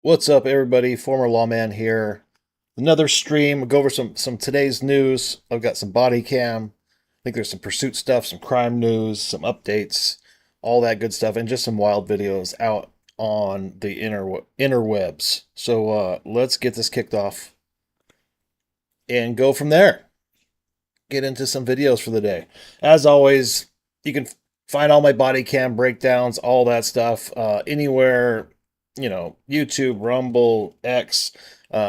What's up, everybody? Former Lawman here. Another stream. We'll go over some today's news. I've got some body cam. I think there's some pursuit stuff, some crime news, some updates, all that good stuff, and just some wild videos out on the interwebs. So let's get this kicked off and go from there. Get into some videos for the day. As always, you can find all my body cam breakdowns, all that stuff, anywhere, YouTube, Rumble, X.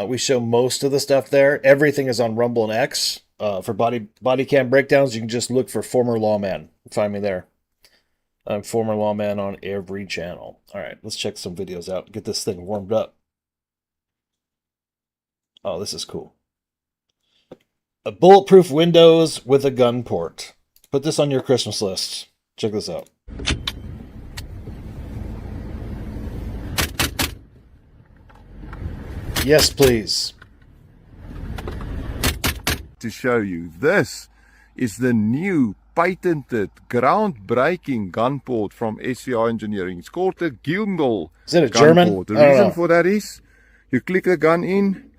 We show most of the stuff there. Everything is on Rumble and X. For body cam breakdowns, you can just look for Former Lawman. Find me there. I'm Former Lawman on every channel. All right, let's check some videos out. Get this thing warmed up. Oh, this is cool. A bulletproof windows with a gun port. Put this on your Christmas list. Check this out. Yes, please. To show you, this is the new patented groundbreaking gun port from SCI Engineering. It's called a gimbal. Is it a gun German? port. The reason for that is you click the gun in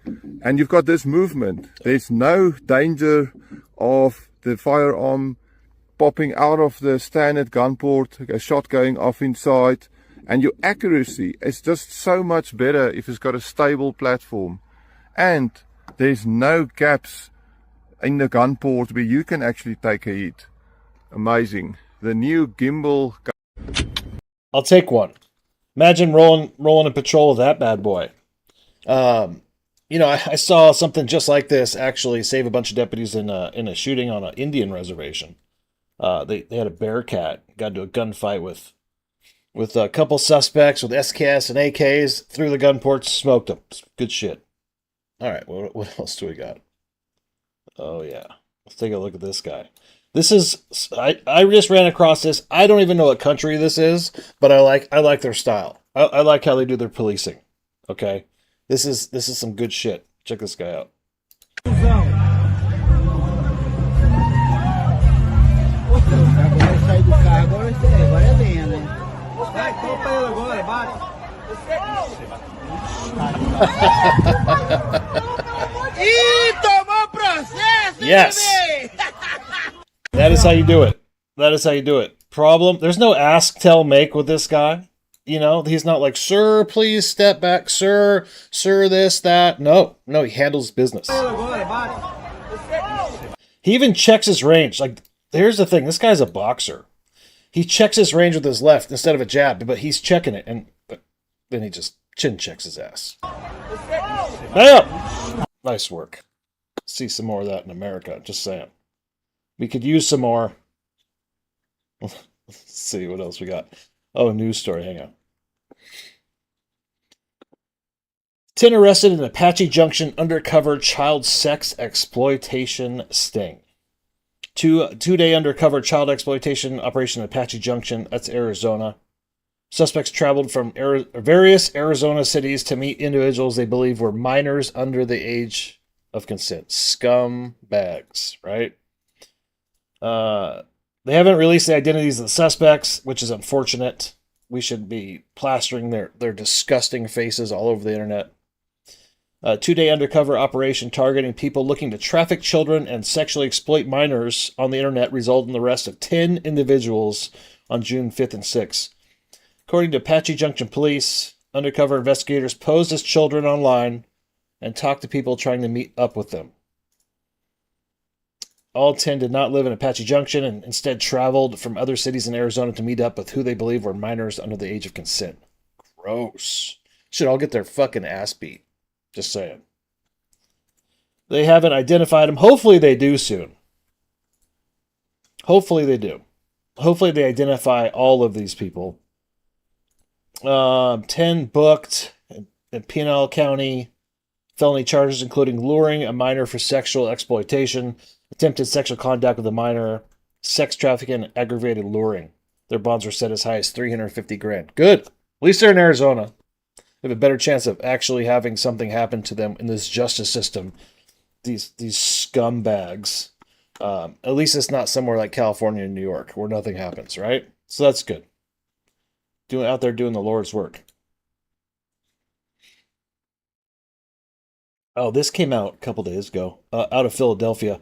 and you've got this movement. There's no danger of the firearm popping out of the standard gun port, a shot going off inside, and your accuracy is just so much better if it's got a stable platform. And there's no gaps in the gun port where you can actually take a hit. Amazing. The new gimbal. I'll take one. Imagine rolling a patrol of that bad boy. I saw something just like this actually save a bunch of deputies in a shooting on an Indian reservation. They had a Bearcat, got into a gunfight with a couple suspects with SKS and AKs, threw the gun ports, smoked them. Good shit. All right, what else do we got? Oh yeah, let's take a look at this guy. This is I just ran across this. I don't even know what country this is, but I like their style. I like how they do their policing. Okay, this is some good shit. Check this guy out. Yes. That is how you do it. That is how you do it. Problem, there's no ask, tell, make with this guy. He's not like, sir, please step back, sir, this, that. No, he handles business. He even checks his range. Like, here's the thing. This guy's a boxer. He checks his range with his left instead of a jab, but he's checking it, but then he just chin checks his ass. Bam! Nice work. See some more of that in America. Just saying. We could use some more. Let's see what else we got. Oh, news story. Hang on. 10 arrested in Apache Junction undercover child sex exploitation sting. Two-day undercover child exploitation operation in Apache Junction. That's Arizona. Suspects traveled from various Arizona cities to meet individuals they believe were minors under the age of consent. Scumbags, right? They haven't released the identities of the suspects, which is unfortunate. We should be plastering their disgusting faces all over the internet. A 2-day undercover operation targeting people looking to traffic children and sexually exploit minors on the internet resulted in the arrest of 10 individuals on June 5th and 6th. According to Apache Junction Police, undercover investigators posed as children online and talked to people trying to meet up with them. All 10 did not live in Apache Junction and instead traveled from other cities in Arizona to meet up with who they believe were minors under the age of consent. Gross. Should all get their fucking ass beat. Just saying. They haven't identified them. Hopefully they do soon. Hopefully they do. Hopefully they identify all of these people. 10 booked in Pinal County. Felony charges including luring a minor for sexual exploitation, attempted sexual contact with a minor, sex trafficking, and aggravated luring. Their bonds were set as high as $350,000. Good. At least they're in Arizona. They have a better chance of actually having something happen to them in this justice system. These scumbags. At least it's not somewhere like California and New York where nothing happens, right? So that's good. Out there doing the Lord's work. Oh, this came out a couple days ago, out of Philadelphia.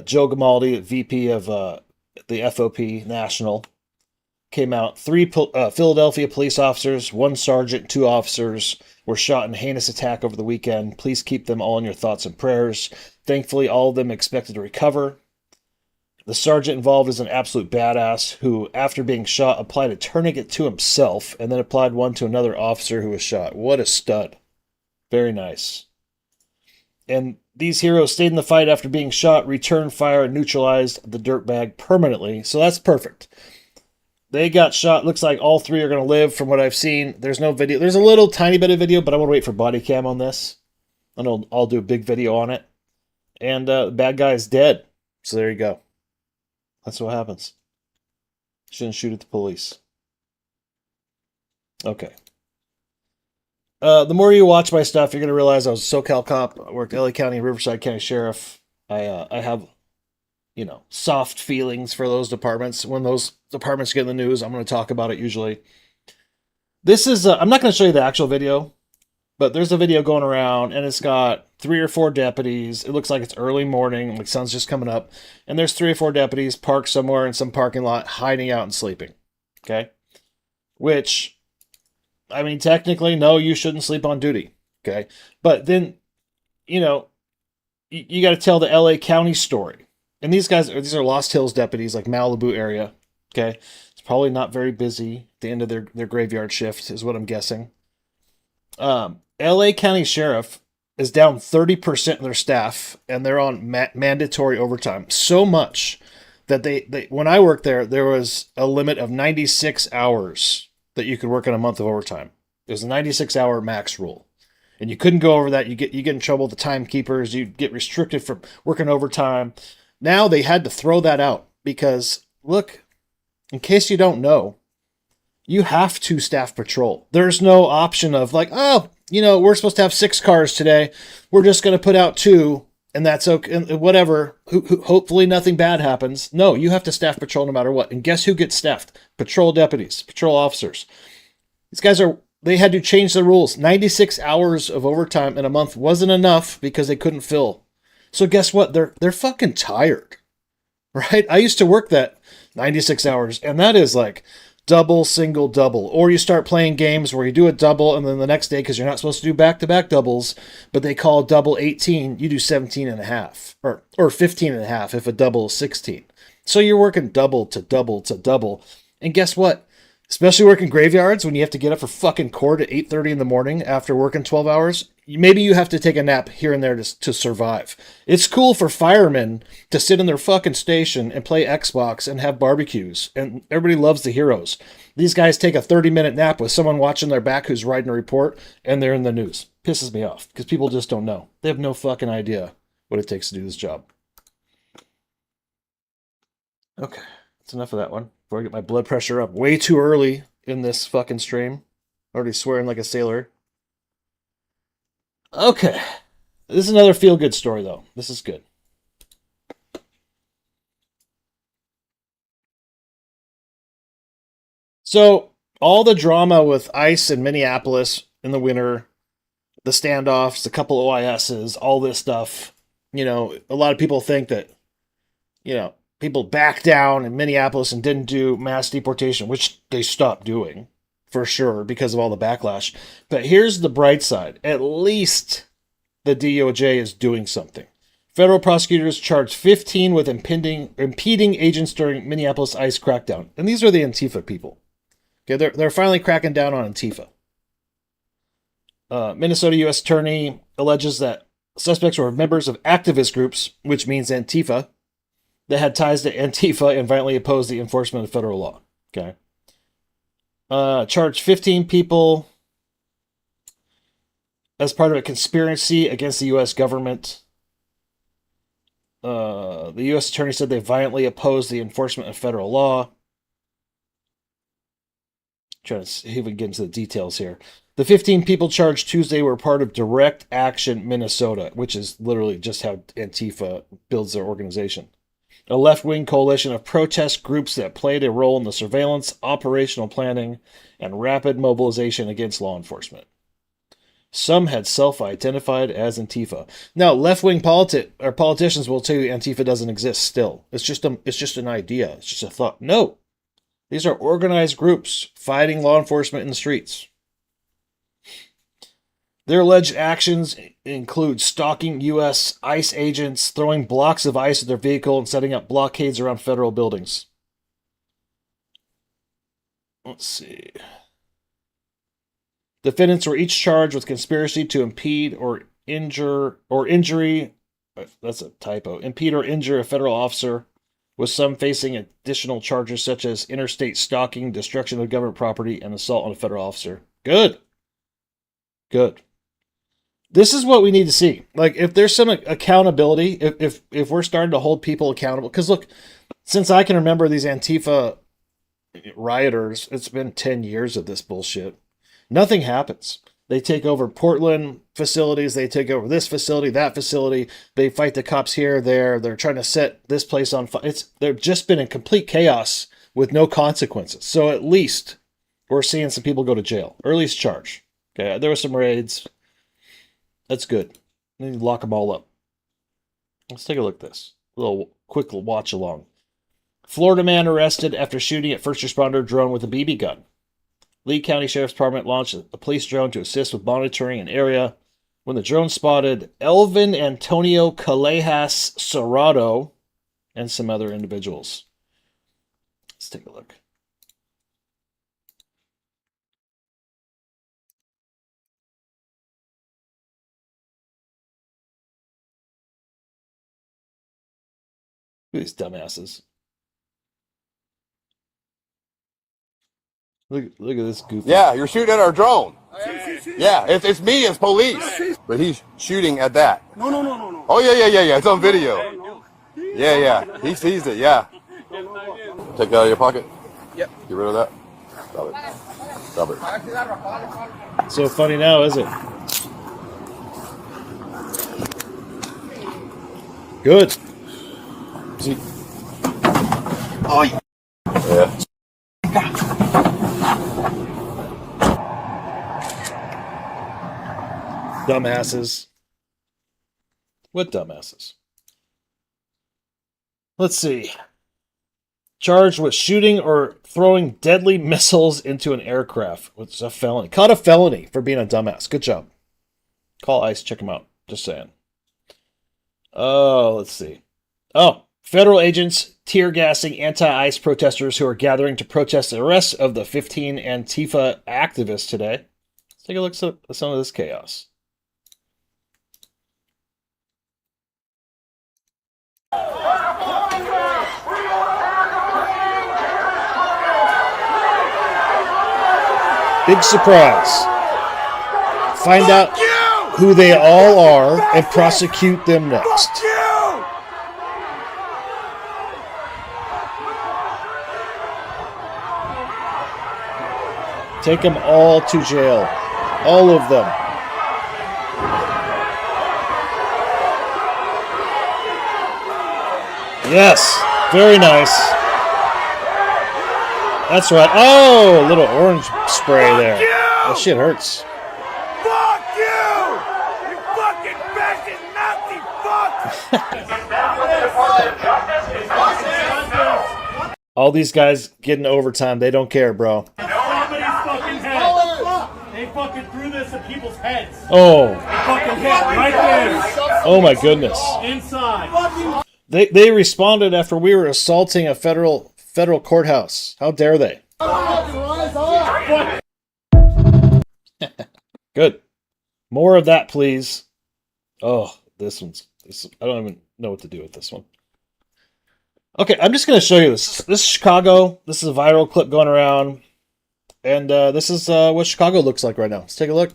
Joe Gamaldi, VP of the FOP National, came out. Three Philadelphia police officers, one sergeant, two officers were shot in a heinous attack over the weekend. Please keep them all in your thoughts and prayers. Thankfully, all of them expected to recover. The sergeant involved is an absolute badass who, after being shot, applied a tourniquet to himself and then applied one to another officer who was shot. What a stud. Very nice. And these heroes stayed in the fight after being shot, returned fire, and neutralized the dirtbag permanently. So that's perfect. They got shot. Looks like all three are going to live from what I've seen. There's no video. There's a little tiny bit of video, but I want to wait for Bodycam on this. And I'll do a big video on it. And the bad guy is dead. So there you go. That's what happens. Shouldn't shoot at the police. Okay. The more you watch my stuff, you're going to realize I was a SoCal cop. I worked LA County, Riverside County Sheriff. I have, soft feelings for those departments. When those departments get in the news, I'm going to talk about it usually. This is, I'm not going to show you the actual video, but there's a video going around, and it's got 3 or 4 deputies. It looks like it's early morning, like sun's just coming up, and there's 3 or 4 deputies parked somewhere in some parking lot, hiding out and sleeping. Okay? Which, I mean, technically, no, you shouldn't sleep on duty. Okay? But then, you got to tell the LA County story. And these are Lost Hills deputies, like Malibu area. Okay? It's probably not very busy at the end of their graveyard shift, is what I'm guessing. LA County Sheriff is down 30% of their staff, and they're on mandatory overtime. So much that they when I worked there was a limit of 96 hours that you could work in a month of overtime. It was a 96-hour max rule. And you couldn't go over that. You get in trouble with the timekeepers. You get restricted from working overtime. Now they had to throw that out because, look, in case you don't know, you have to staff patrol. There's no option of like, oh, we're supposed to have 6 cars today. We're just going to put out 2, and that's okay. And whatever. Hopefully nothing bad happens. No, you have to staff patrol no matter what. And guess who gets staffed? Patrol deputies, patrol officers. These guys they had to change the rules. 96 hours of overtime in a month wasn't enough because they couldn't fill. So guess what? They're fucking tired, right? I used to work that 96 hours, and that is like double, single, double. Or you start playing games where you do a double, and then the next day, because you're not supposed to do back-to-back doubles, but they call double 18, you do 17 and a half, or 15 and a half if a double is 16. So you're working double to double to double. And guess what? Especially working graveyards when you have to get up for fucking court at 8:30 in the morning after working 12 hours. Maybe you have to take a nap here and there to survive. It's cool for firemen to sit in their fucking station and play Xbox and have barbecues. And everybody loves the heroes. These guys take a 30-minute nap with someone watching their back who's writing a report, and they're in the news. Pisses me off because people just don't know. They have no fucking idea what it takes to do this job. Okay, that's enough of that one. Before I get my blood pressure up way too early in this fucking stream. Already swearing like a sailor. Okay. This is another feel-good story, though. This is good. So, all the drama with ICE in Minneapolis in the winter, the standoffs, a couple OISs, all this stuff, a lot of people think that, people backed down in Minneapolis and didn't do mass deportation, which they stopped doing, for sure, because of all the backlash. But here's the bright side. At least the DOJ is doing something. Federal prosecutors charged 15 with impeding agents during Minneapolis ICE crackdown. And these are the Antifa people. Okay, they're finally cracking down on Antifa. Minnesota U.S. Attorney alleges that suspects were members of activist groups, which means Antifa, that had ties to Antifa and violently opposed the enforcement of federal law. Okay. Charged 15 people as part of a conspiracy against the U.S. government. The U.S. attorney said they violently opposed the enforcement of federal law. Trying to see if we can get into the details here. The 15 people charged Tuesday were part of Direct Action Minnesota, which is literally just how Antifa builds their organization. A left-wing coalition of protest groups that played a role in the surveillance, operational planning, and rapid mobilization against law enforcement. Some had self-identified as Antifa. Now, left-wing politicians will tell you Antifa doesn't exist still. It's just an idea. It's just a thought. No. These are organized groups fighting law enforcement in the streets. Their alleged actions include stalking U.S. ICE agents, throwing blocks of ice at their vehicle, and setting up blockades around federal buildings. Let's see. Defendants were each charged with conspiracy to impede or injury. That's a typo. Impede or injure a federal officer, with some facing additional charges such as interstate stalking, destruction of government property, and assault on a federal officer. Good. Good. This is what we need to see. Like, if there's some accountability, if we're starting to hold people accountable, because look, since I can remember these Antifa rioters, it's been 10 years of this bullshit. Nothing happens. They take over Portland facilities. They take over this facility, that facility. They fight the cops here, there. They're trying to set this place on fire. They've just been in complete chaos with no consequences. So at least we're seeing some people go to jail, or at least charge. Okay, there were some raids. That's good. We need to lock them all up. Let's take a look at this. A little quick watch along. Florida man arrested after shooting at first responder drone with a BB gun. Lee County Sheriff's Department launched a police drone to assist with monitoring an area when the drone spotted Elvin Antonio Callejas Serrato and some other individuals. Let's take a look. Look at these dumbasses. Look at this goofy. Yeah, you're shooting at our drone. Yeah, it's me, it's police. But he's shooting at that. No. Oh, yeah. It's on video. Yeah. He sees it, yeah. Take that out of your pocket? Yep. Get rid of that? Stop it. So funny now, is it? Good. See? Oh, yeah. Dumbasses. What dumbasses? Let's see. Charged with shooting or throwing deadly missiles into an aircraft, which is a felony. Caught a felony for being a dumbass. Good job. Call ICE, check them out. Just saying. Oh, let's see. Oh, federal agents tear gassing anti-ICE protesters who are gathering to protest the arrest of the 15 Antifa activists today. Let's take a look at some of this chaos. Big surprise. Find out who they all are and prosecute them next. Take them all to jail. All of them. Yes. Very nice. That's right. Oh, a little orange spray there. That shit hurts. Fuck you! You fucking fascist Nazi fuck! All these guys getting overtime. They don't care, bro. Somebody's fucking head. They fucking threw this at people's heads. Oh. They fucking hit right there. Oh my goodness. Inside. They responded after we were assaulting a federal courthouse. How dare they? Good. More of that, please. Oh, this I don't even know what to do with this one. Okay, I'm just going to show you this. This is Chicago. This is a viral clip going around. And this is what Chicago looks like right now. Let's take a look.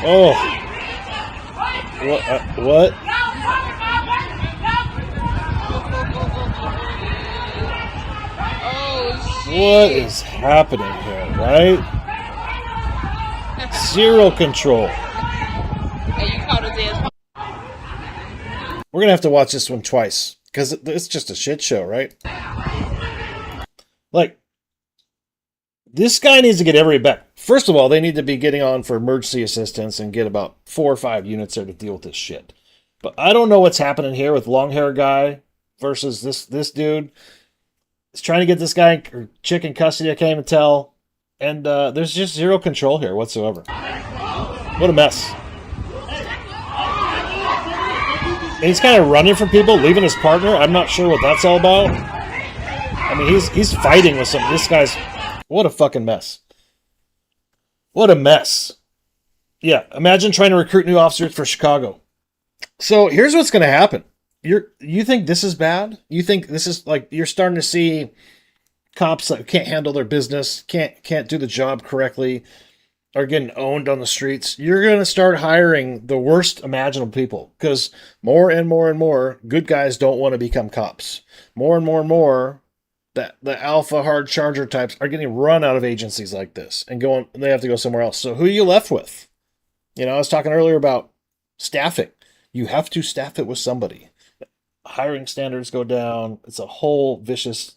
Oh. What? What is happening here, right? Zero control. We're gonna have to watch this one twice because it's just a shit show, right? Like, this guy needs to get every back. First of all, they need to be getting on for emergency assistance and get about 4 or 5 units there to deal with this shit. But I don't know what's happening here with long hair guy versus this dude. He's trying to get this guy or chick in custody. I can't even tell. And there's just zero control here whatsoever. What a mess. And he's kind of running from people, leaving his partner. I'm not sure what that's all about. I mean, he's fighting with some. This guy's. What a fucking mess. What a mess. Yeah, imagine trying to recruit new officers for Chicago. So here's what's going to happen. You think this is bad? You think this is like you're starting to see cops that can't handle their business, can't do the job correctly, are getting owned on the streets. You're going to start hiring the worst imaginable people because more and more and more good guys don't want to become cops. More and more that the alpha hard charger types are getting run out of agencies like this and they have to go somewhere else. So who are you left with? You know, I was talking earlier about staffing. You have to staff it with somebody. Hiring standards go down. It's a whole vicious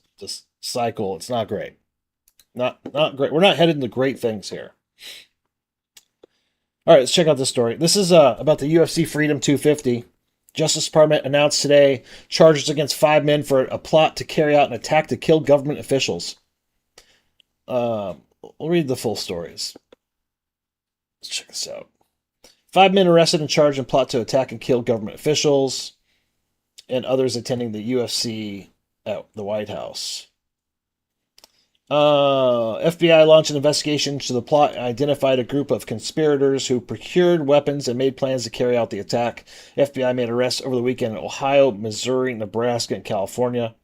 cycle. It's not great. Not great. We're not headed into great things here. All right, let's check out this story. This is about the UFC Freedom 250. Justice Department announced today charges against 5 men for a plot to carry out an attack to kill government officials. We'll read the full stories. Let's check this out. 5 men arrested and charged in plot to attack and kill government officials and others attending the UFC at the White House. FBI launched an investigation into the plot and identified a group of conspirators who procured weapons and made plans to carry out the attack. FBI made arrests over the weekend in Ohio, Missouri, Nebraska, and California.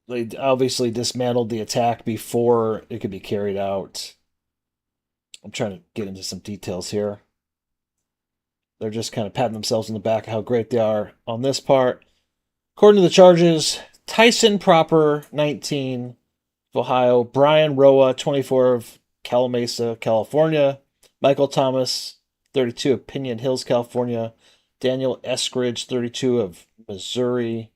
They obviously dismantled the attack before it could be carried out. I'm trying to get into some details here. They're just kind of patting themselves in the back of how great they are on this part. According to the charges, Tyson Proper, 19, of Ohio, Brian Roa, 24, of Calamasa, California, Michael Thomas, 32, of Pinion Hills, California, Daniel Eskridge, 32, of Missouri,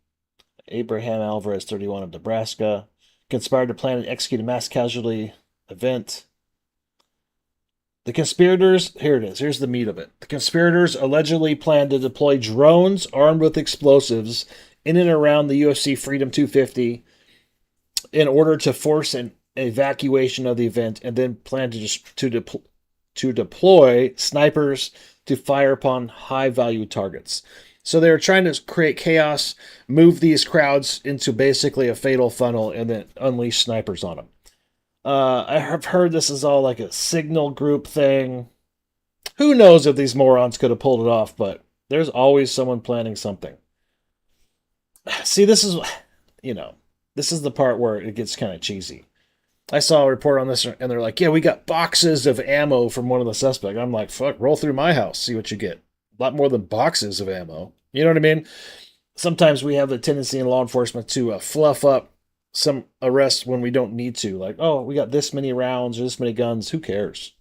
Abraham Alvarez, 31, of Nebraska, conspired to plan and execute a mass casualty event. The conspirators, here it is, here's the meat of it. The conspirators allegedly planned to deploy drones armed with explosives in and around the UFC Freedom 250 in order to force an evacuation of the event, and then plan to deploy snipers to fire upon high-value targets. So they were trying to create chaos, move these crowds into basically a fatal funnel, and then unleash snipers on them. I have heard this is all like a signal group thing. Who knows if these morons could have pulled it off, but there's always someone planning something. See, this is the part where it gets kind of cheesy. I saw a report on this, and they're like, yeah, we got boxes of ammo from one of the suspects. I'm like, fuck, roll through my house, see what you get. A lot more than boxes of ammo. You know what I mean? Sometimes we have a tendency in law enforcement to fluff up some arrests when we don't need to. Like, oh, we got this many rounds or this many guns. Who cares?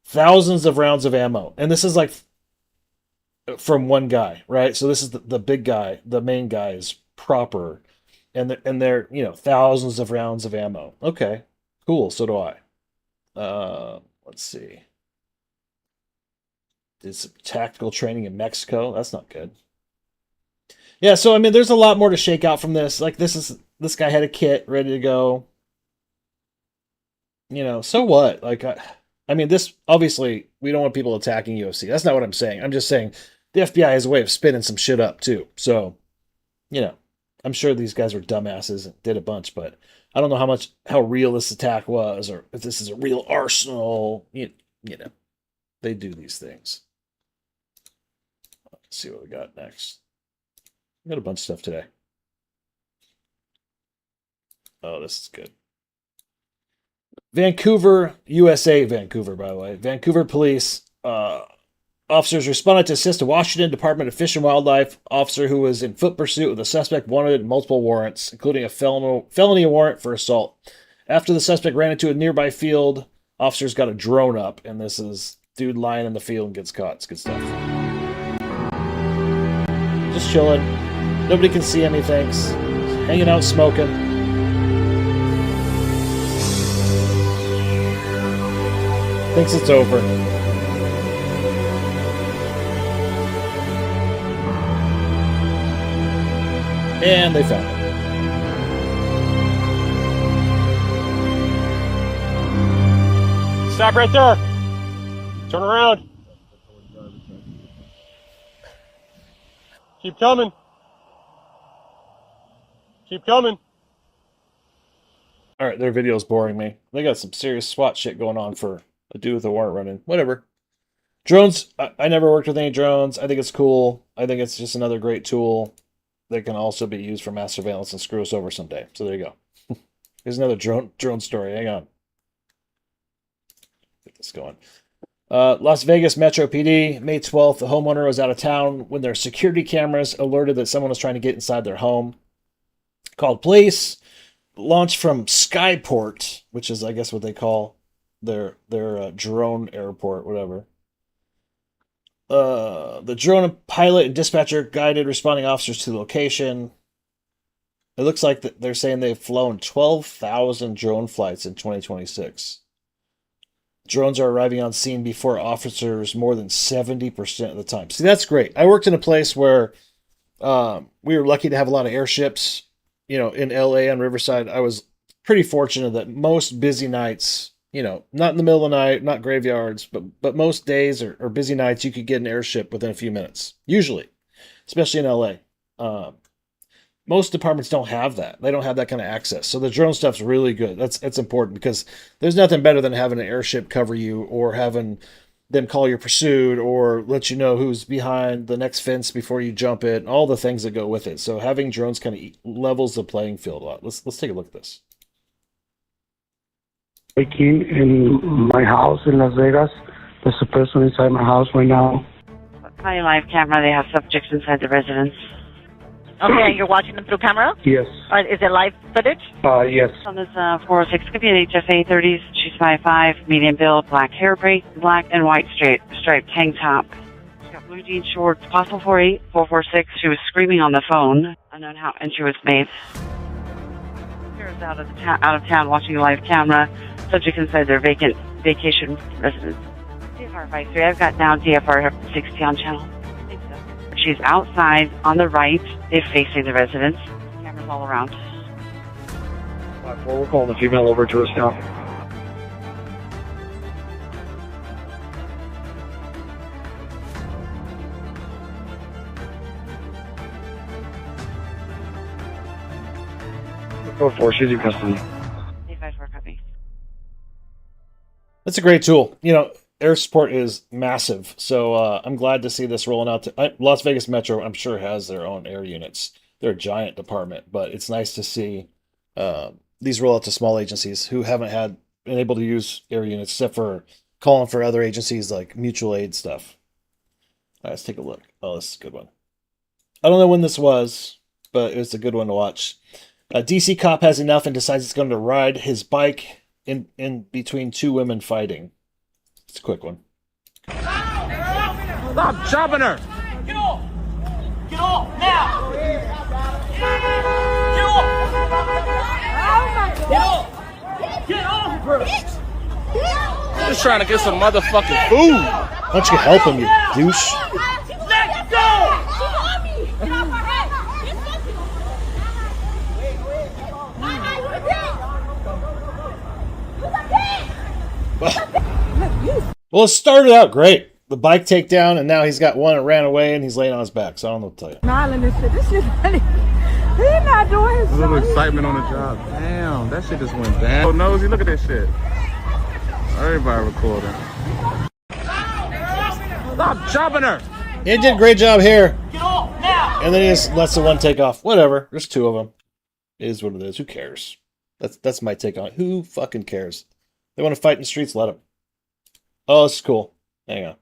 Thousands of rounds of ammo. And this is like from one guy, right? So this is the big guy. The main guy is Proper. And they're thousands of rounds of ammo. Okay, cool. So do I. Let's see. Did some tactical training in Mexico. That's not good. Yeah, so I mean, there's a lot more to shake out from this. Like, this guy had a kit ready to go. So what? Like, I mean, this obviously we don't want people attacking UFC. That's not what I'm saying. I'm just saying the FBI has a way of spinning some shit up too. So, I'm sure these guys were dumbasses and did a bunch, but I don't know how real this attack was, or if this is a real arsenal. They do these things. Let's see what we got next. We got a bunch of stuff today. Oh, this is good. Vancouver, USA, Vancouver, by the way. Vancouver police officers responded to assist a Washington Department of Fish and Wildlife officer who was in foot pursuit of the suspect wanted in multiple warrants, including a felony warrant for assault. After the suspect ran into a nearby field, officers got a drone up, and this is dude lying in the field and gets caught. It's good stuff. Just chilling. Nobody can see anything. Hanging out, smoking. Thinks it's over. And they found it. Stop right there. Turn around. Keep coming. Keep coming. All right, their video's boring me. They got some serious SWAT shit going on for a dude with a warrant running. Whatever. Drones, I never worked with any drones. I think it's cool. I think it's just another great tool that can also be used for mass surveillance and screw us over someday. So there you go. Here's another drone story. Hang on. Get this going. Las Vegas Metro PD, May 12th, the homeowner was out of town when their security cameras alerted that someone was trying to get inside their home. Called police. Launched from Skyport, which is, I guess, what they call their drone airport, whatever. The drone pilot and dispatcher guided responding officers to the location. It looks like they're saying they've flown 12,000 drone flights in 2026. Drones are arriving on scene before officers more than 70% of the time. See, that's great. I worked in a place where we were lucky to have a lot of airships. You know, in LA on Riverside, I was pretty fortunate that most busy nights, you know, not in the middle of the night, not graveyards, but most days or busy nights, you could get an airship within a few minutes. Usually, especially in LA. Most departments don't have that. They don't have that kind of access. So the drone stuff's really good. That's important because there's nothing better than having an airship cover you or having them call your pursuit or let you know who's behind the next fence before you jump it and all the things that go with it. So having drones kind of levels the playing field a lot. Let's take a look at this. Breaking in my house in Las Vegas. There's a person inside my house right now. My live camera, they have subjects inside the residence. Okay, you're watching them through camera? Yes. Is it live footage? Yes. On this 406, could be an HFA 30s. She's 5'5", medium build, black hair braid, black and white striped tank top. She's got blue jean shorts, possible 48, 446. She was screaming on the phone. Unknown how entry was made. Here is out of town watching a live camera. Subject inside their vacation residence. DFR 53. I've got now DFR 60 on channel. She's outside on the right. They're facing the residence. Cameras all around. 5-4, we're calling the female over to us now. Go for she's in custody. 854 copy. That's a great tool. You know, air support is massive, so I'm glad to see this rolling out to Las Vegas Metro. I'm sure has their own air units. They're a giant department, but it's nice to see these roll out to small agencies who haven't been able to use air units except for calling for other agencies like mutual aid stuff. All right, let's take a look. Oh, this is a good one. I don't know when this was, but it's a good one to watch. A DC cop has enough and decides he's going to ride his bike in between two women fighting. It's a quick one. Stop chopping her! Get off! Get off now! Get off! Get off, bro! Just trying to get some motherfucking food. Why don't you help him, you douche? Let go! Well, it started out great. The bike takedown, and now he's got one that ran away, and he's laying on his back. So I don't know what to tell you. Smiling and shit. This shit really. He's not doing his A little excitement on the job. Damn, that shit just went down. Oh, Nosy, look at this shit. Everybody recording. Stop chopping her! He did a great job here. Get off now! And then he just lets the one take off. Whatever. There's two of them. It is what it is. Who cares? That's my take on it. Who fucking cares? They want to fight in the streets, let them. Oh, this is cool. Hang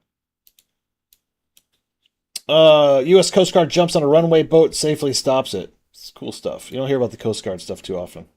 on. U.S. Coast Guard jumps on a runaway boat, safely stops it. It's cool stuff. You don't hear about the Coast Guard stuff too often.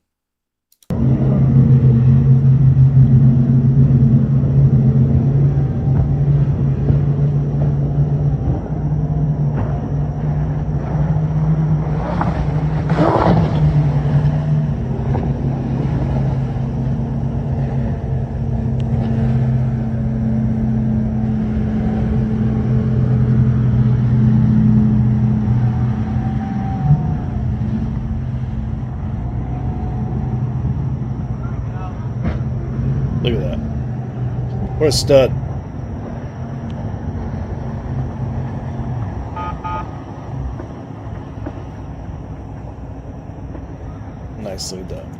What a stud. Nicely done.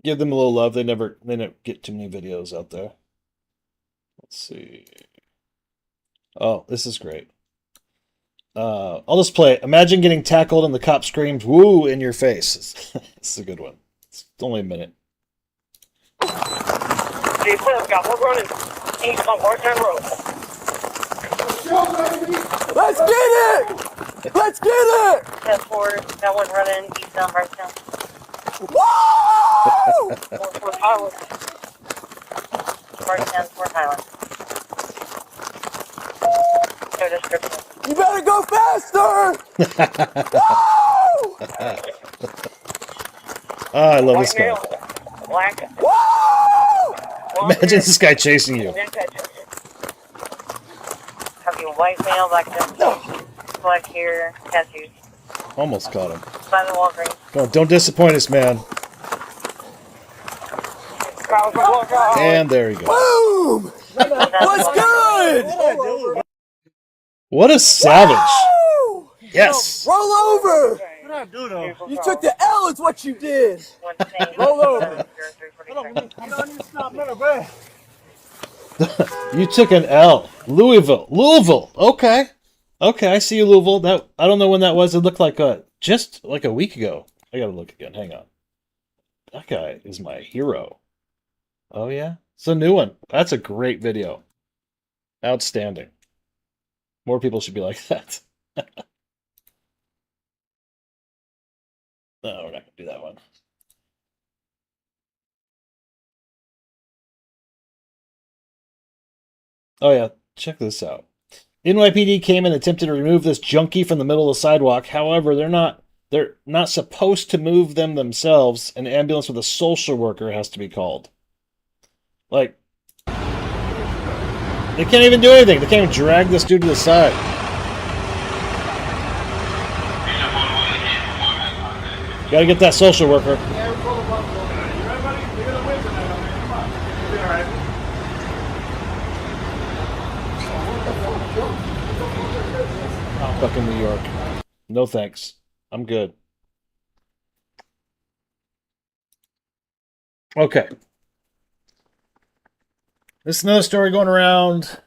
Give them a little love. They never get too many videos out there. Let's see. Oh, this is great. I'll just play it. Imagine getting tackled and the cop screams "woo" in your face. This is a good one. It's only a minute. Got one running. East on part-time road. Let's get it! Let's get it! That Ford, that one running east on Barstown. Woo! Fort Highland. Barstown, Fort Highland. No description. You better go faster! Woo! Oh, I love this guy. Black. Woo! Imagine this guy chasing you. Have you white male, black hair, tattoos. Almost caught him. By the Walgreens. Don't disappoint us, man. And there he goes. Boom! What's good? What a savage. Woo! Yes. Roll over! What I do though? You took the L is what you did. Roll over. You took an L. Louisville. Okay. Okay, I see you, Louisville. That I don't know when that was. It looked like just like a week ago. I gotta look again. Hang on. That guy is my hero. Oh yeah? It's a new one. That's a great video. Outstanding. More people should be like that. No, we're not gonna do that one. Oh yeah, check this out. NYPD came and attempted to remove this junkie from the middle of the sidewalk. However, they're not supposed to move them themselves. An ambulance with a social worker has to be called. Like, they can't even do anything. They can't even drag this dude to the side. Gotta get that social worker. Fucking New York. No thanks. I'm good. Okay. This is another story going around.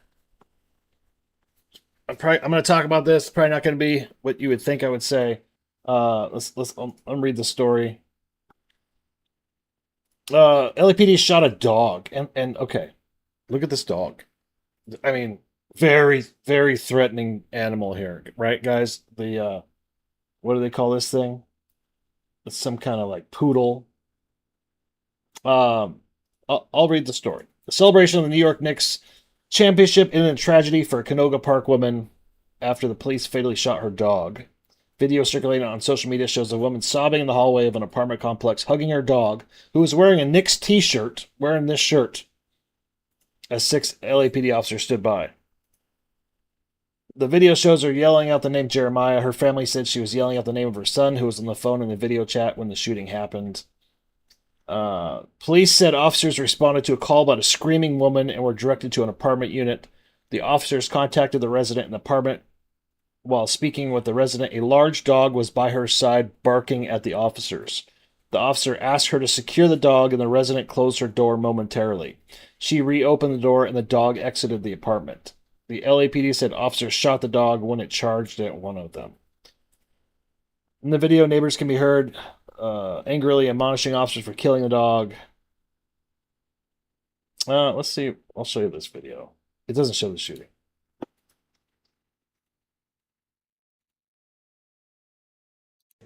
I'm going to talk about this. Probably not going to be what you would think I would say. Let's read the story. LAPD shot a dog, and okay, look at this dog. I mean, very, very threatening animal here, right, guys? The what do they call this thing? It's some kind of like poodle. I'll read the story. The celebration of the New York Knicks championship ended in tragedy for a Canoga Park woman after the police fatally shot her dog. Video circulating on social media shows a woman sobbing in the hallway of an apartment complex, hugging her dog, who was wearing a Knicks t-shirt, wearing this shirt, as 6 LAPD officers stood by. The video shows her yelling out the name Jeremiah. Her family said she was yelling out the name of her son, who was on the phone in the video chat when the shooting happened. Police said officers responded to a call about a screaming woman and were directed to an apartment unit. The officers contacted the resident in the apartment. While speaking with the resident, a large dog was by her side barking at the officers. The officer asked her to secure the dog, and the resident closed her door momentarily. She reopened the door, and the dog exited the apartment. The LAPD said officers shot the dog when it charged at one of them. In the video, neighbors can be heard angrily admonishing officers for killing the dog. Let's see. I'll show you this video. It doesn't show the shooting.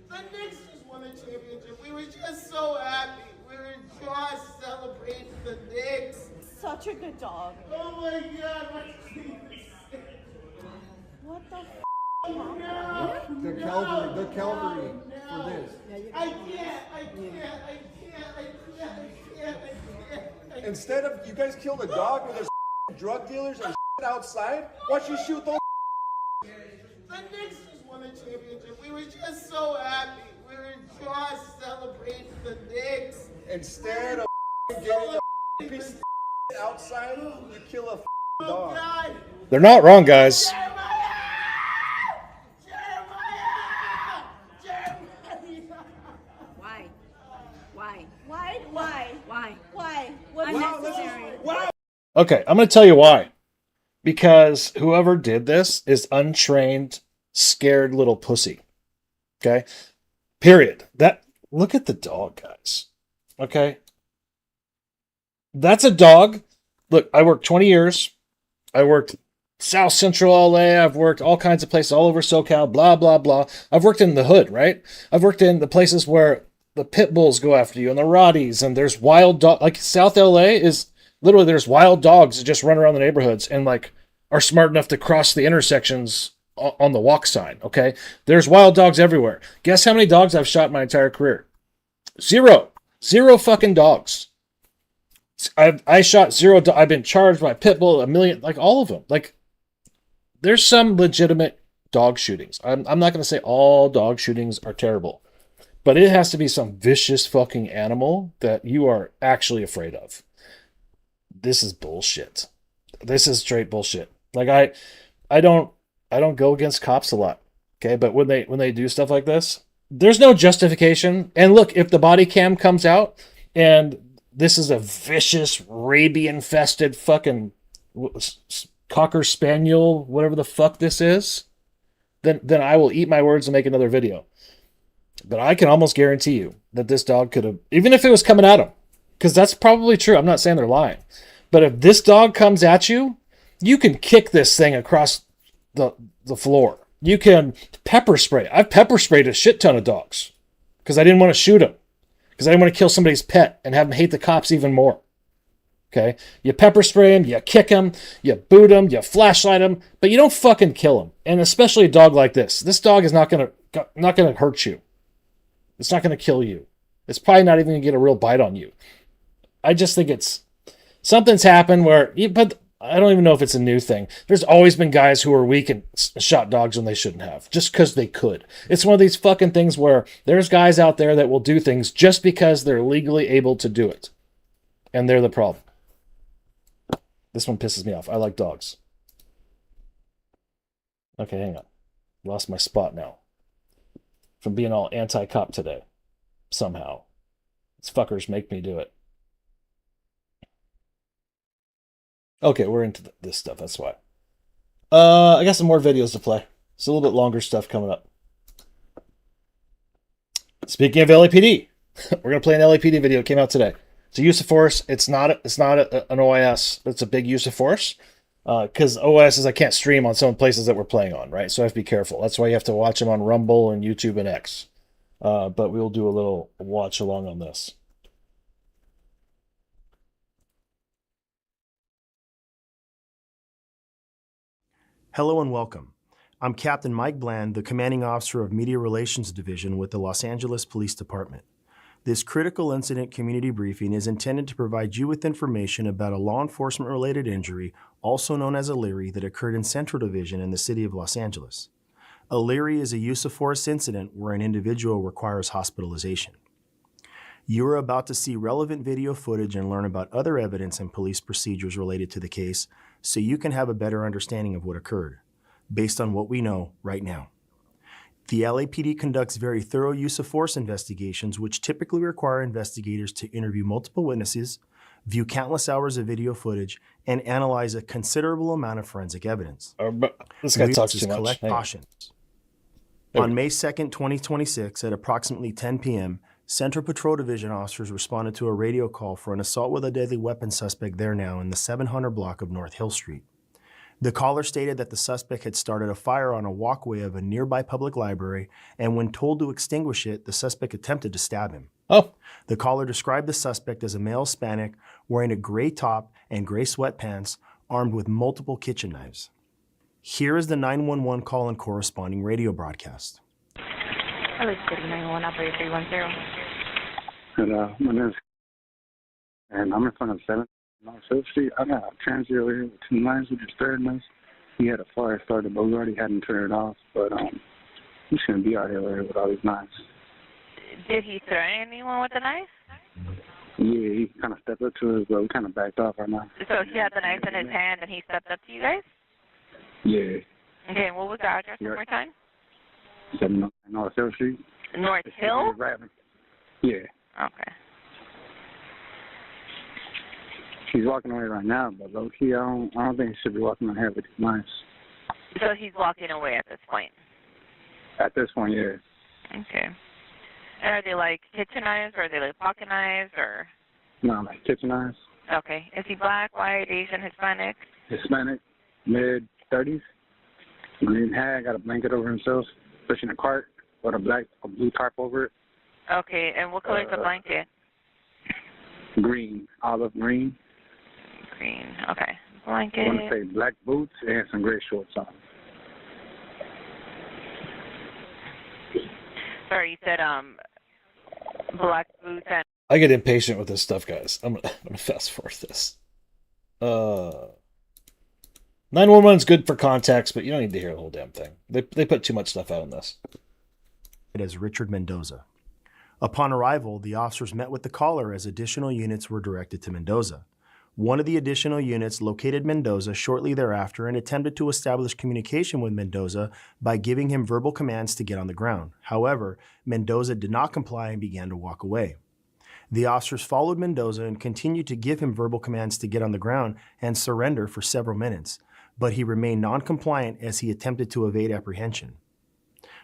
The Knicks just won the championship. We were just so happy. We were just celebrating the Knicks. Such a good dog. Oh my God, my team is sick. What the f***? The Calvary for this. I can't. Instead of you guys killed a dog with there's drug dealers and outside, why don't you shoot those? The Knicks just won the championship. We were just so happy. We were just celebrating the Knicks. Instead of getting a piece of outside, you kill a dog. They're not wrong, guys. Why? Why? Why? Why? Why? Why? What unnecessary? Okay, I'm going to tell you why. Because whoever did this is untrained, scared little pussy. Okay? Period. Look at the dog, guys. Okay? That's a dog. Look, I worked 20 years. I worked South Central LA. I've worked all kinds of places all over SoCal, blah, blah, blah. I've worked in the hood, right? I've worked in the places where the pit bulls go after you and the Rotties, and there's wild dog. Like South LA is literally, there's wild dogs that just run around the neighborhoods and like are smart enough to cross the intersections on the walk sign. Okay. There's wild dogs everywhere. Guess how many dogs I've shot my entire career? Zero fucking dogs. I shot zero. I've been charged by pit bull, a million, like all of them. Like there's some legitimate dog shootings. I'm not going to say all dog shootings are terrible, but it has to be some vicious fucking animal that you are actually afraid of. This is bullshit. This is straight bullshit. Like I don't go against cops a lot. Okay. But when they do stuff like this, there's no justification. And look, if the body cam comes out and this is a vicious, rabies-infested fucking cocker spaniel, whatever the fuck this is, then I will eat my words and make another video. But I can almost guarantee you that this dog could have, even if it was coming at him, because that's probably true. I'm not saying they're lying. But if this dog comes at you, you can kick this thing across the floor. You can pepper spray. I've pepper sprayed a shit ton of dogs because I didn't want to shoot them. Because I didn't want to kill somebody's pet and have them hate the cops even more. Okay? You pepper spray them, you kick them, you boot them, you flashlight them, but you don't fucking kill them. And especially a dog like this. This dog is not gonna hurt you. It's not gonna kill you. It's probably not even gonna get a real bite on you. I just think something's happened but I don't even know if it's a new thing. There's always been guys who are weak and shot dogs when they shouldn't have, just because they could. It's one of these fucking things where there's guys out there that will do things just because they're legally able to do it. And they're the problem. This one pisses me off. I like dogs. Okay, hang on. Lost my spot now. From being all anti-cop today. Somehow. These fuckers make me do it. Okay, we're into this stuff, that's why. I got some more videos to play. It's a little bit longer stuff coming up. Speaking of LAPD, we're going to play an LAPD video. It came out today. It's a use of force. It's not an OIS. It's a big use of force. Because OISs I can't stream on some places that we're playing on, right? So I have to be careful. That's why you have to watch them on Rumble and YouTube and X. But we'll do a little watch along on this. Hello and welcome. I'm Captain Mike Bland, the Commanding Officer of Media Relations Division with the Los Angeles Police Department. This critical incident community briefing is intended to provide you with information about a law enforcement-related injury, also known as a Leary, that occurred in Central Division in the city of Los Angeles. A Leary is a use of force incident where an individual requires hospitalization. You are about to see relevant video footage and learn about other evidence and police procedures related to the case, so you can have a better understanding of what occurred, based on what we know right now. The LAPD conducts very thorough use of force investigations, which typically require investigators to interview multiple witnesses, view countless hours of video footage, and analyze a considerable amount of forensic evidence. This guy talks too much. Collect cautions. On May 2nd, 2026, at approximately 10 p.m., Central Patrol Division officers responded to a radio call for an assault with a deadly weapon suspect there now in the 700 block of North Hill Street. The caller stated that the suspect had started a fire on a walkway of a nearby public library, and when told to extinguish it, the suspect attempted to stab him. The caller described the suspect as a male Hispanic wearing a gray top and gray sweatpants, armed with multiple kitchen knives. Here is the 911 call and corresponding radio broadcast. Hello, City 911, operator 310. Hello, my name is, and I'm in front of 7 North Hill Street. I got a transit over here with 2 knives, which is 3rd knife. He had a fire started, but we already hadn't turned it off. But he's gonna be out here with all these knives. Did he threaten anyone with a knife? Yeah, he kind of stepped up to us, but we kind of backed off right now. So he had the knife in his hand and he stepped up to you guys? Yeah. Okay, and what was the address one more time? 7 North Hill Street. North Hill? Yeah. Okay. He's walking away right now, but low key, I don't think he should be walking on here with his knives. So he's walking away at this point? At this point, yeah. Okay. And are they like kitchen knives, or are they like pocket knives, or? No, like kitchen knives. Okay. Is he black, white, Asian, Hispanic? Hispanic, mid-30s. Green hat, got a blanket over himself, pushing a cart with a blue tarp over it. Okay, and what color is the blanket? Green, olive green. Green, okay. Blanket. I want to say black boots and some gray shorts on. Sorry, you said black boots and... I get impatient with this stuff, guys. I'm gonna fast forward this. 911 is good for context, but you don't need to hear the whole damn thing. They put too much stuff out on this. It is Richard Mendoza. Upon arrival, the officers met with the caller as additional units were directed to Mendoza. One of the additional units located Mendoza shortly thereafter and attempted to establish communication with Mendoza by giving him verbal commands to get on the ground. However, Mendoza did not comply and began to walk away. The officers followed Mendoza and continued to give him verbal commands to get on the ground and surrender for several minutes, but he remained non-compliant as he attempted to evade apprehension.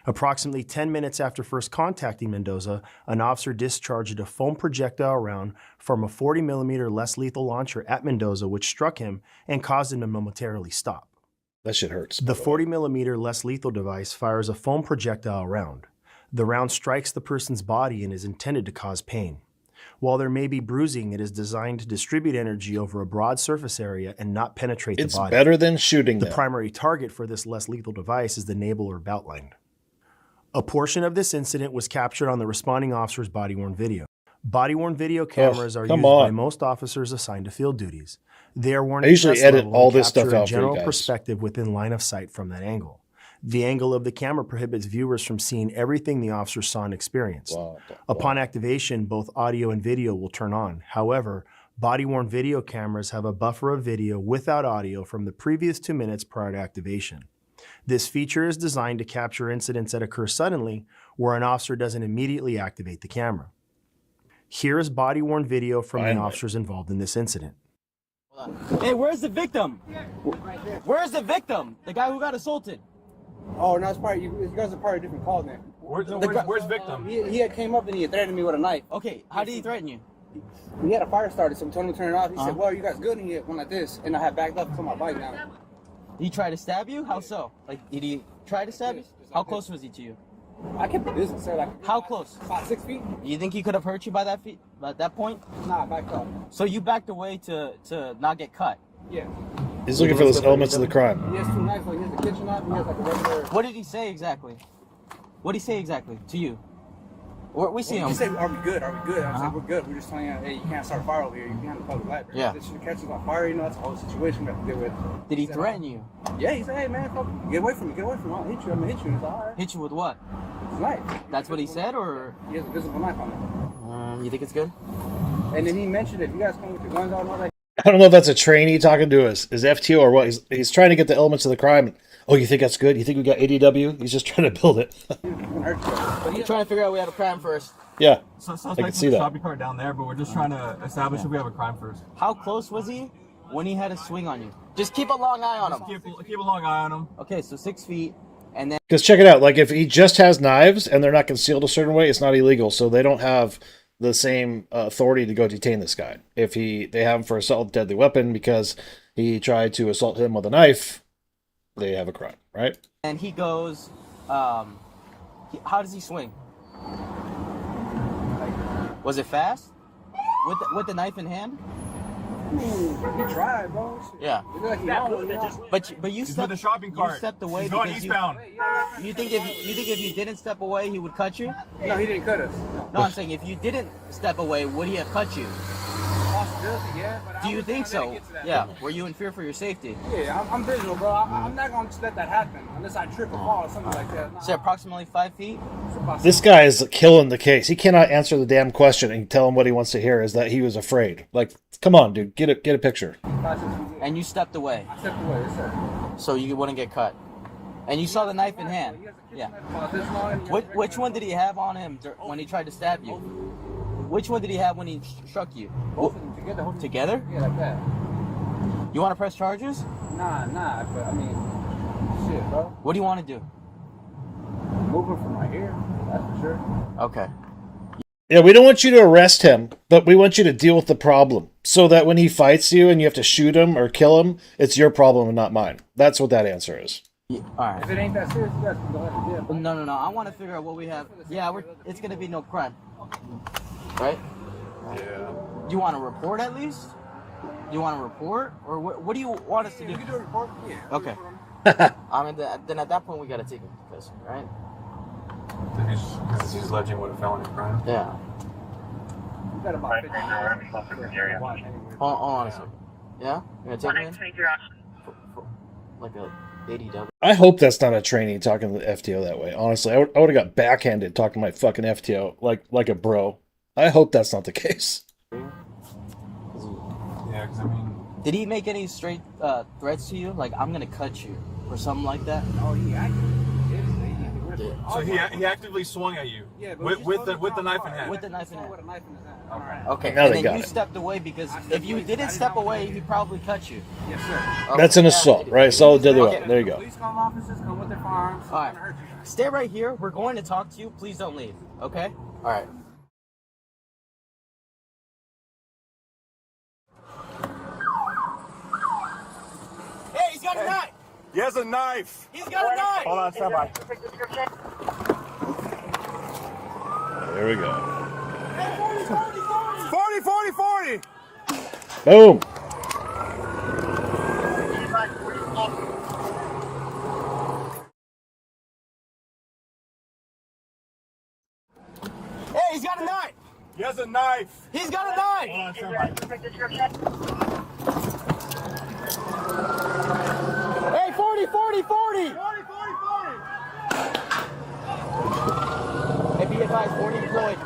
Approximately 10 minutes after first contacting Mendoza, an officer discharged a foam projectile round from a 40mm less lethal launcher at Mendoza, which struck him and caused him to momentarily stop. That shit hurts. The 40mm less lethal device fires a foam projectile round. The round strikes the person's body and is intended to cause pain. While there may be bruising, it is designed to distribute energy over a broad surface area and not penetrate the body. It's better than shooting them. The primary target for this less lethal device is the navel or belt line. A portion of this incident was captured on the responding officer's body-worn video. Body-worn video cameras are used by most officers assigned to field duties. They are worn I usually edit all this stuff out for you a general guys. perspective within line of sight from that angle. The angle of the camera prohibits viewers from seeing everything the officer saw and experienced. Upon activation, both audio and video will turn on. However, body-worn video cameras have a buffer of video without audio from the previous 2 minutes prior to activation. This feature is designed to capture incidents that occur suddenly where an officer doesn't immediately activate the camera. Here is body-worn video from the officers involved in this incident. Hey, where's the victim? Where's the victim? The guy who got assaulted. Oh, no, it's probably, you guys are part of different calls, man. Where's victim? He had came up and he had threatened me with a knife. Okay, how did he threaten you? We had a fire started, so we told him to turn it off. He said, well, you guys good? And he went like this, and I had backed up to my bike now. He tried to stab you? How so? Like, did he try to stab you? How close was he to you? I kept the distance, sir. Like, how close? About 6 feet. You think he could have hurt you by that point? Nah, I backed up. So you backed away to not get cut? Yeah. He's looking for those elements of the crime. He has 2 knives, like he has a kitchen knife, and he has like a regular... What did he say exactly? What did he say exactly to you? We see him. He said, are we good? Are we good? I was like, we're good. We're just telling you, hey, you can't start a fire over here. You can't public library. Yeah. This shit catches on fire, you know, that's a whole situation we have to deal with. Did he threaten you? Yeah, he said, hey, man, fuck, get away from me. Get away from me. I'll hit you. I'm going to hit you. He's all right. Hit you with what? His knife. That's what he said, or? He has a visible knife on him. You think it's good? And then he mentioned if you guys come with your guns out and all that. I don't know if that's a trainee talking to his FTO or what. He's trying to get the elements of the crime. Oh, you think that's good? You think we got ADW? He's just trying to build it. But he's trying to figure out we have a crime first. Yeah, So I can see that. shopping cart down there, but we're just trying to establish if we have a crime first. How close was he when he had a swing on you? Just keep a long eye on him. Keep a long eye on him. Okay, so 6 feet, and then... Because check it out. Like, if he just has knives and they're not concealed a certain way, it's not illegal. So they don't have the same authority to go detain this guy. If they have him for assault with deadly weapon because he tried to assault him with a knife, they have a crime, right? And he goes, how does he swing? Was it fast? With the knife in hand? He tried, bro. Yeah. But you stepped, the shopping cart. You stepped away He's going because eastbound. You think if you didn't step away, he would cut you? No, he didn't cut us. No, I'm saying if you didn't step away, would he have cut you? Yeah, but Do you think so? Yeah. Were you in fear for your safety? Yeah, I'm visual, bro. I'm not gonna just let that happen unless I trip or fall or something like that. Nah. So approximately 5 feet. This guy is killing the case. He cannot answer the damn question and tell him what he wants to hear is that he was afraid. Like, come on, dude, get a picture. And you stepped away. I stepped away, yes, sir. So you wouldn't get cut. And you saw the knife in hand. Yeah. Which one did he have on him when he tried to stab you? Which one did he have when he struck you? Both of them together. Together? Yeah, like that. You want to press charges? Nah, but I mean, shit, bro. What do you want to do? Moving from right here, that's for sure. Okay. Yeah, we don't want you to arrest him, but we want you to deal with the problem so that when he fights you and you have to shoot him or kill him, it's your problem and not mine. That's what that answer is. Yeah, all right. If it ain't that serious, you guys can go ahead and deal. No. I want to figure out what we have. Yeah, it's going to be no crime. Right? Yeah. Do you want to report at least? Do you want to report? Or what do you want us to do? You can do a report? Yeah. Okay. I mean, then at that point, we got to take him to prison, right? Because he's alleging what a felony crime. Yeah. You got about 50 Hold on a second. Yeah? You're going to take me in? For like a ADW. I hope that's not a trainee talking to the FTO that way. Honestly, I would have got backhanded talking to my fucking FTO like a bro. I hope that's not the case. Yeah, because I mean... Did he make any straight threats to you? Like, I'm going to cut you or something like that? Oh, yeah. So he actively swung at you with the knife in hand. With the knife in hand. With a knife in his hand. Okay. Now And they then got you it. stepped away because if you didn't step away, he probably cut you. Yes, sir. Okay. That's an assault, right? Solid deadly weapon. There you go. Police call officers come with their firearms. All right. Stay right here. We're going to talk to you. Please don't leave. Okay? All right. Hey, he's got a knife. He has a knife. He's got a knife. Hold on, stand by. There we go. 40, 40, 40. Boom. Hey, he's got a knife. He has a knife. He's got a knife. Hold on, stand by. Hey, 40, 40, 40. 40, 40, 40. Hey, be advised, 40 deployed.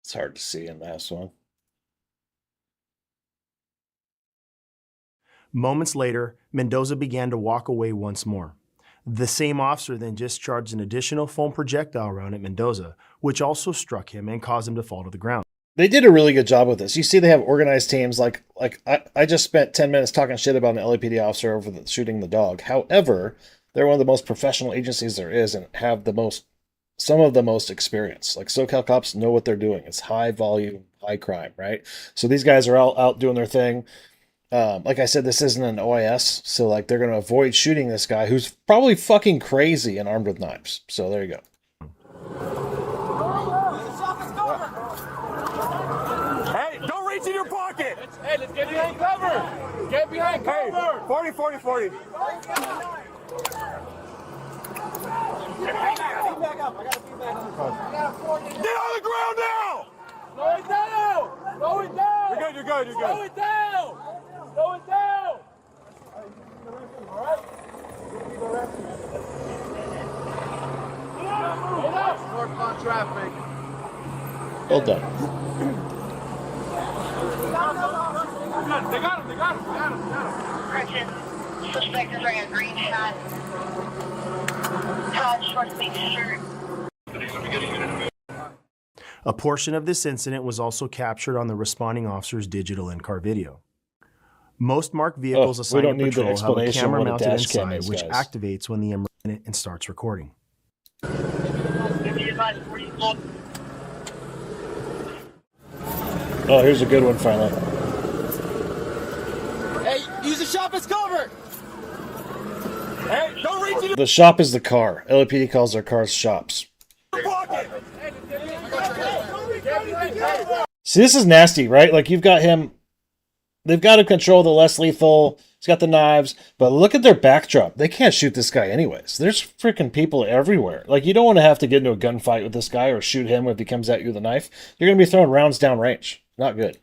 It's hard to see in this one. Moments later, Mendoza began to walk away once more. The same officer then discharged an additional foam projectile round at Mendoza, which also struck him and caused him to fall to the ground. They did a really good job with this. You see they have organized teams. Like I just spent 10 minutes talking shit about an LAPD officer over shooting the dog. However, they're one of the most professional agencies there is and have some of the most experience. Like SoCal cops know what they're doing. It's high volume, high crime, right? So these guys are all out doing their thing. Like I said, this isn't an OIS, so like they're going to avoid shooting this guy who's probably fucking crazy and armed with knives. So there you go. Hey, don't reach in your pocket. Hey, let's get behind cover. Get behind Hey, cover. 40, 40, 40. Get Get on the ground now. Slow it down. Slow it down. You're good, you're good, you're good. Slow it down. Slow it down. All right. North on traffic. Well done. They got him. Correction. Suspect is wearing a green hat. Short sleeve shirt. A portion of this incident was also captured on the responding officer's digital in-car video. Most marked vehicles we assigned don't to need the patrol have a explanation camera what a mounted dash cam inside, is, which guys. activates when the image and starts recording. Oh, here's a good one finally. Hey, use the shop as cover. Hey, don't reach in your The shop is the car. LAPD calls their cars shops. pocket. See, this is nasty, right? Like you've got him They've got to control the less lethal. He's got the knives, but look at their backdrop. They can't shoot this guy anyways. There's freaking people everywhere. Like, you don't want to have to get into a gunfight with this guy or shoot him if he comes at you with a knife. You're going to be throwing rounds down range. Not good.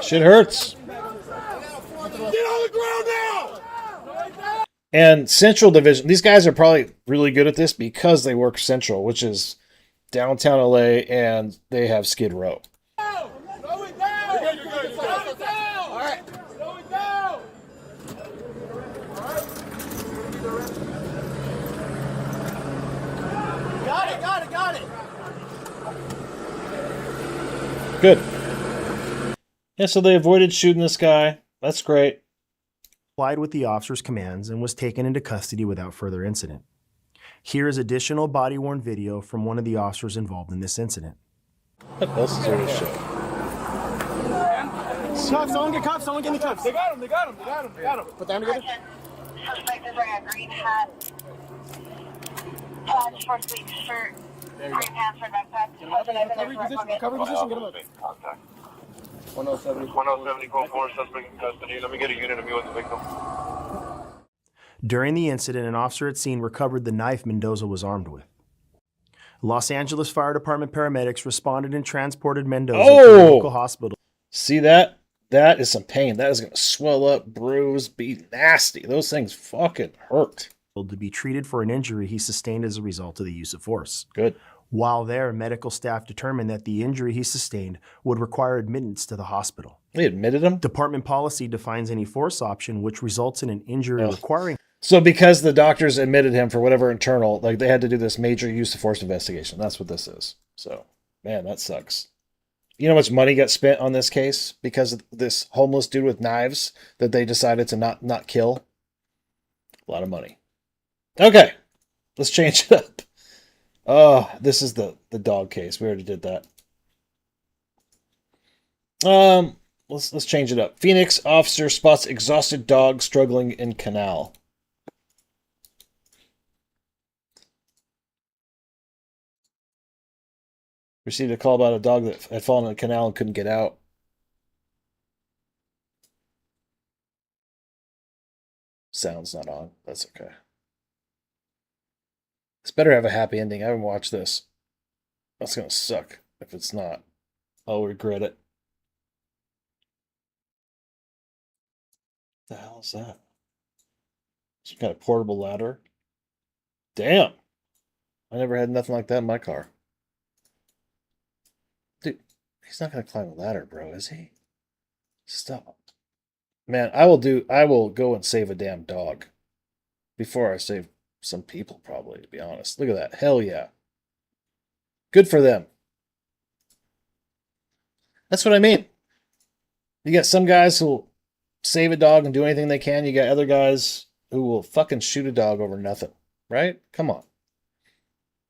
Shit hurts. Get on the ground now! And Central Division, these guys are probably really good at this because they work Central, which is downtown LA, and they have Skid Row. Got it. Good. Yeah, so they avoided shooting this guy. That's great. Complied with the officer's commands and was taken into custody without further incident. Here is additional body-worn video from one of the officers involved in this incident. What else is there to show? Cuffs, someone get cuffs, someone get me cuffs. They got him. Put them together. Suspect is wearing a green hat, short sleeve shirt, green pants, red backpack. Recovery position, get him up. Contact. 107. 107, suspect in custody. Let me get a unit of me with the victim. During the incident, an officer at scene recovered the knife Mendoza was armed with. Los Angeles Fire Department paramedics responded and transported Mendoza to the local hospital. See that? That is some pain. That is going to swell up, bruise, be nasty. Those things fucking hurt. To be treated for an injury he sustained as a result of the use of force. Good. While there, medical staff determined that the injury he sustained would require admittance to the hospital. They admitted him? Department policy defines any force option which results in an injury requiring... So because the doctors admitted him for whatever internal, like they had to do this major use of force investigation. That's what this is. So, man, that sucks. You know how much money got spent on this case because of this homeless dude with knives that they decided to not kill? A lot of money. Okay, let's change it up. Oh, this is the dog case. We already did that. Let's change it up. Phoenix officer spots exhausted dog struggling in canal. Received a call about a dog that had fallen in a canal and couldn't get out. Sound's not on. That's okay. This better have a happy ending. I haven't watched this. That's going to suck if it's not. I'll regret it. What the hell is that? Some kind of portable ladder? Damn. I never had nothing like that in my car. Dude, he's not going to climb a ladder, bro, is he? Stop. Man, I will go and save a damn dog before I save some people, probably, to be honest. Look at that. Hell yeah. Good for them. That's what I mean. You got some guys who'll save a dog and do anything they can. You got other guys who will fucking shoot a dog over nothing. Right? Come on.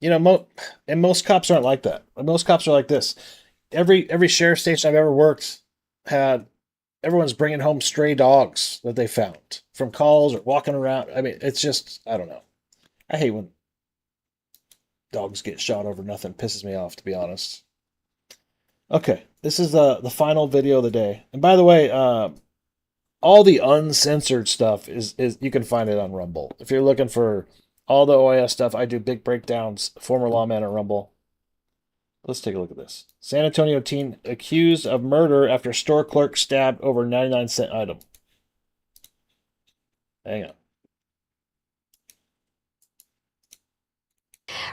You know, and most cops aren't like that. Most cops are like this. Every sheriff station I've ever worked had everyone's bringing home stray dogs that they found from calls or walking around. I mean, it's just, I don't know. I hate when dogs get shot over nothing. It pisses me off, to be honest. Okay, this is the final video of the day. And by the way, all the uncensored stuff is you can find it on Rumble. If you're looking for all the OIS stuff, I do big breakdowns, former lawman at Rumble. Let's take a look at this. San Antonio teen accused of murder after store clerk stabbed over 99-cent item. Hang on.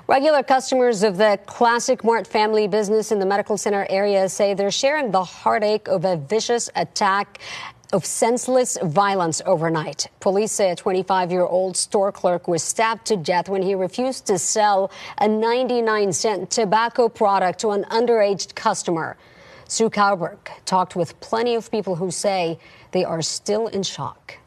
Regular customers of the Classic Mart family business in the medical center area say they're sharing the heartache of a vicious attack of senseless violence overnight. Police say a 25-year-old store clerk was stabbed to death when he refused to sell a 99-cent tobacco product to an underage customer. Sue Cowberg talked with plenty of people who say they are still in shock.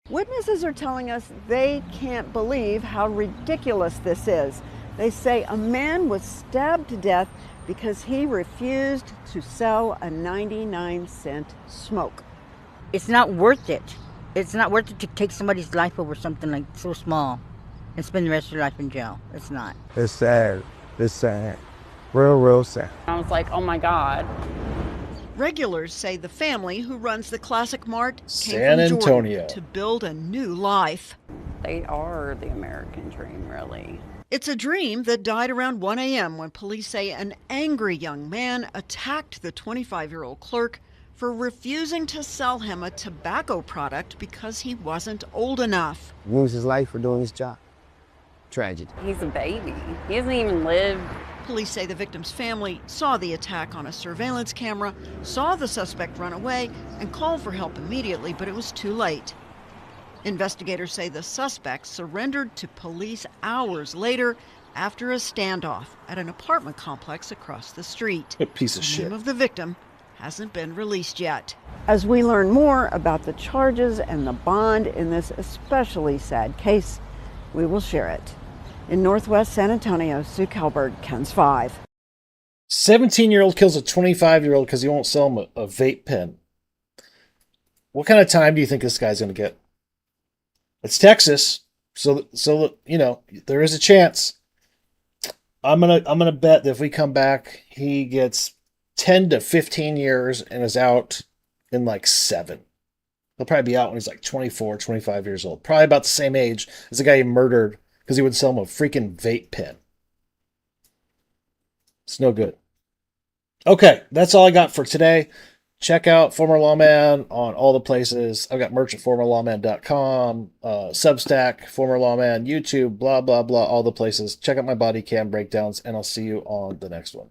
Witnesses are telling us they can't believe how ridiculous this is. They say a man was stabbed to death because he refused to sell a 99-cent smoke. It's not worth it. It's not worth it to take somebody's life over something like so small and spend the rest of your life in jail. It's not. It's sad. It's sad. Real sad. I was like, oh my God. Regulars say the family who runs the Classic Mart came San from Jordan Antonio. to build a new life. They are the American dream, really. It's a dream that died around 1 a.m. when police say an angry young man attacked the 25-year-old clerk for refusing to sell him a tobacco product because he wasn't old enough. Lose his life for doing his job. Tragedy. He's a baby. He hasn't even lived. Police say the victim's family saw the attack on a surveillance camera, saw the suspect run away, and called for help immediately, but it was too late. Investigators say the suspect surrendered to police hours later after a standoff at an apartment complex across the street. A piece of The shit. name of the victim hasn't been released yet. As we learn more about the charges and the bond in this especially sad case, we will share it. In Northwest San Antonio, Sue Kalberg, KENS 5. 17-year-old kills a 25-year-old because he won't sell him a vape pen. What kind of time do you think this guy's going to get? It's Texas, so you know there is a chance. I'm gonna bet that if we come back, he gets 10 to 15 years and is out in like 7. He'll probably be out when he's like 24, 25 years old. Probably about the same age as the guy he murdered because he would sell him a freaking vape pen. It's no good. Okay, that's all I got for today. Check out Former Lawman on all the places. I've got merch at formerlawman.com, Substack, Former Lawman, YouTube, blah, blah, blah, all the places. Check out my body cam breakdowns, and I'll see you on the next one.